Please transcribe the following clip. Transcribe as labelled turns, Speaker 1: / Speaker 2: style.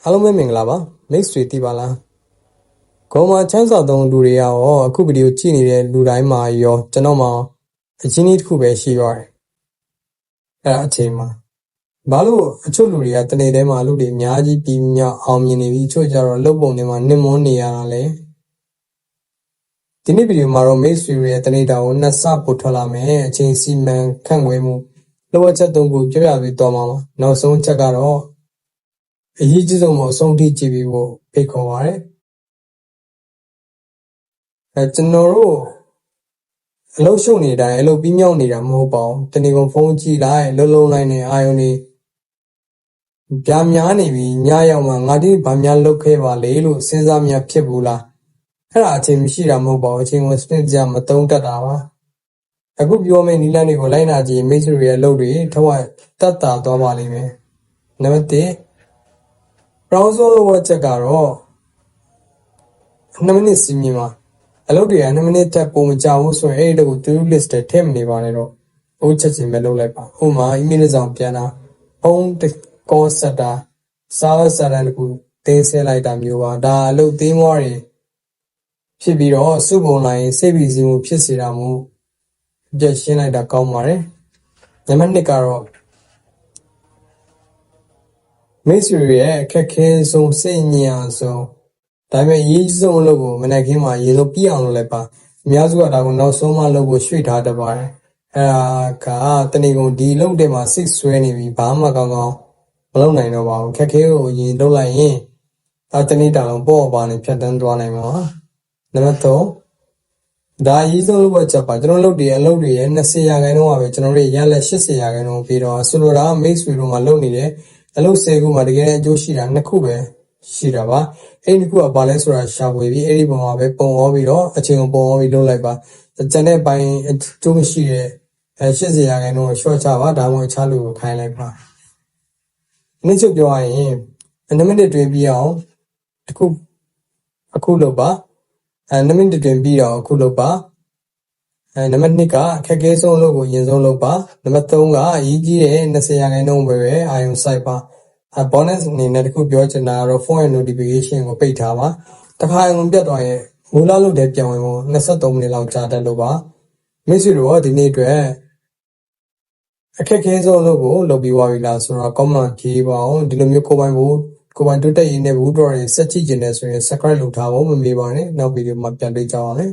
Speaker 1: အားလုံးပဲမင်္ဂလာပါမိတ်ဆွေသိပါလားဂုံမှာချမ်းသာသောလူတွေရောအခုဗီဒီယိုကြည့်နေတဲ့လူတိုင်းမှာရောကျွန်တော်မှာအချင်းကြီးတစ်ခုပဲရှိရတယ်အဲ့ဒါအချိန်မှာဘာလို့အချို့လူတွေကတနေ့တည်းမှာလူတွေအများကြီးပြီးမြောက်အောင်မြင်နေပြီးချို့ကြတော့လုပ်ပုံတွေမှာနစ်မွန်းနေရတာလေဒီနေ့ဗီဒီယိုမှာတော့မိတ်ဆွေတွေရဲ့တနေ့တာကိုနှစ်ဆပို့ထွက်လာမယ်အချိန်စီမံခန့်ခွဲမှုလိုအပ်ချက်၃ခုပြပြပြီးတော့မှာပါနောက်ဆုံးချက်ကတော့အရေးကြီးဆုံးကိုအဆုံးထိကြည့်ပြီးဖို့ဖိတ်ခေါ်ပါတယ်ကျွန်တော်တို့အလုပ်ရှုပ်နေတိုင်းအလုပ်ပြီးမြောက်နေတာမဟုတ်ပါဘူးတနေ့ကုန်ဖုန်းကြည့်လိုက်လုံးလိုက်နေအာယုန်နေပြားများနေပြီညရောက်မှငါဒီဘာများလုပ်ခဲ့ပါလေလို့စဉ်းစားများဖြစ်ဘူးလားအဲ့ဒါအချိန်မရှိတာမဟုတ်ပါဘူးအချိန်ကိုစနစ်ကြမသုံးတတ်တာပါအခုပြောမယ့်နီလန်းတွေကိုလိုက်နာကြည့်မိတ်ဆွေရဲ့အလုပ်တွေထဝက်တတ်တာသွားပါလိမ့်မယ်နံပါတ်1 browser လို့ချက်ကတော့2မိနစ်စီးမြင်ပါအလုပ်တွေက2မိနစ်တက်ပုံမကြဘူးဆိုရင်အဲ့ဒီကို to-do list ထဲထည့်မနေပါနဲ့တော့ဟိုချက်ချင်းပဲလုပ်လိုက်ပါဥပမာ email ဆောင်ပြန်တာဖုန်း call ဆက်တာ server ဆက်တာတခုတင်းဆဲလိုက်တာမျိုးပါဒါအလုပ်သေးမွားတွေဖြစ်ပြီးတော့စုပုံလိုက်ရင်စိတ်ပီစီမှုဖြစ်စေတာမို့ပြည့်ရှင်းလိုက်တာကောင်းပါတယ်နံပါတ်2ကတော့မိတ်ဆွေရဲ့အခက်ခဲဆုံးစိတ်ညစ်အောင်ဆုံးဒါပေမဲ့အရေးကြီးဆုံးအလုပ်ကိုမနက်ခင်းမှာရေလို့ပြီးအောင်လုပ်လိုက်ပါအများစုကဒါကိုနောက်ဆုံးမှလုပ်ဖို့ရွှေ့ထားတတ်ပါတယ်အဲ့ဒါကတနေ့ကုန်ဒီလုပ်တဲ့မှာစိတ်ဆွဲနေပြီဘာမှကောင်းကောင်းမလုပ်နိုင်တော့ပါဘူးခက်ခဲကိုရင်လုပ်လိုက်ရင်ဒါတနေ့တာလုံးပေါ့ပါနေဖြတ်တန်းသွားနိုင်မှာပါနံပါတ်3ဒါအရေးဆုံးလုပ်ချက်ပါကျွန်တော်လုပ်တဲ့အလုပ်တွေရဲ့20%ကပဲကျွန်တော်တို့ရလက်80%ပြီးတော့ဆိုလိုတာမိတ်ဆွေတို့မှာလုပ်နေတဲ့အလုပ်10ခုမှာတကယ်အကျိုးရှိတာ2ခုပဲရှိတာပါအဲ့ဒီခုကဘာလဲဆိုတာရှာဖွေပြီးအဲ့ဒီပုံမှာပဲပုံဟောပြီးတော့အချိန်ကိုပုံဟောပြီးလုပ်လိုက်ပါကျန်တဲ့ပိုင်းအကျိုးမရှိတဲ့80%တော့ short ချပါဒါမှမဟုတ်ချလို့ခိုင်းလိုက်ပါနေ့ချုပ်ပြောရရင်2မိနစ်တွင်ပြီးအောင်အခုလုပ်ပါ2မိနစ်တွင်ပြီးအောင်အခုလုပ်ပါနံပါတ်2ကအခက်အခဲဆုံးအလုပ်ကိုအရင်ဆုံးလုပ်ပါနံပါတ်3ကအရေးကြီးတဲ့20%ပဲအာရုံစိုက်ပါbonus အနေနဲ့တခုပြောချင်တာကတော့ phone ရဲ့ notification ကိုပိတ်ထားပါတခါရင်ပြတ်သွားရင်မူလလုပ်တဲ့ပြန်ဝင်ဖို့23မိနစ်လောက်ကြာတတ်လို့ပါမိတ်ဆွေတို့ကဒီနေ့အတွက်အခက်အခဲဆုံးအလုပ်ကိုလုပ်ပြီးသွားပြီလားဆိုတော့ comment ဖြေပါအောင်ဒီလိုမျိုးကိုပိုင်တိုးတက်ရေးနဲ့ဘူးတော်တွေဆက်ကြည့်ကြတယ်ဆိုရင် subscribe လုပ်ထားဖို့မမေ့ပါနဲ့နောက်ဗီဒီယိုမှာပြန်တွေ့ကြပါမယ်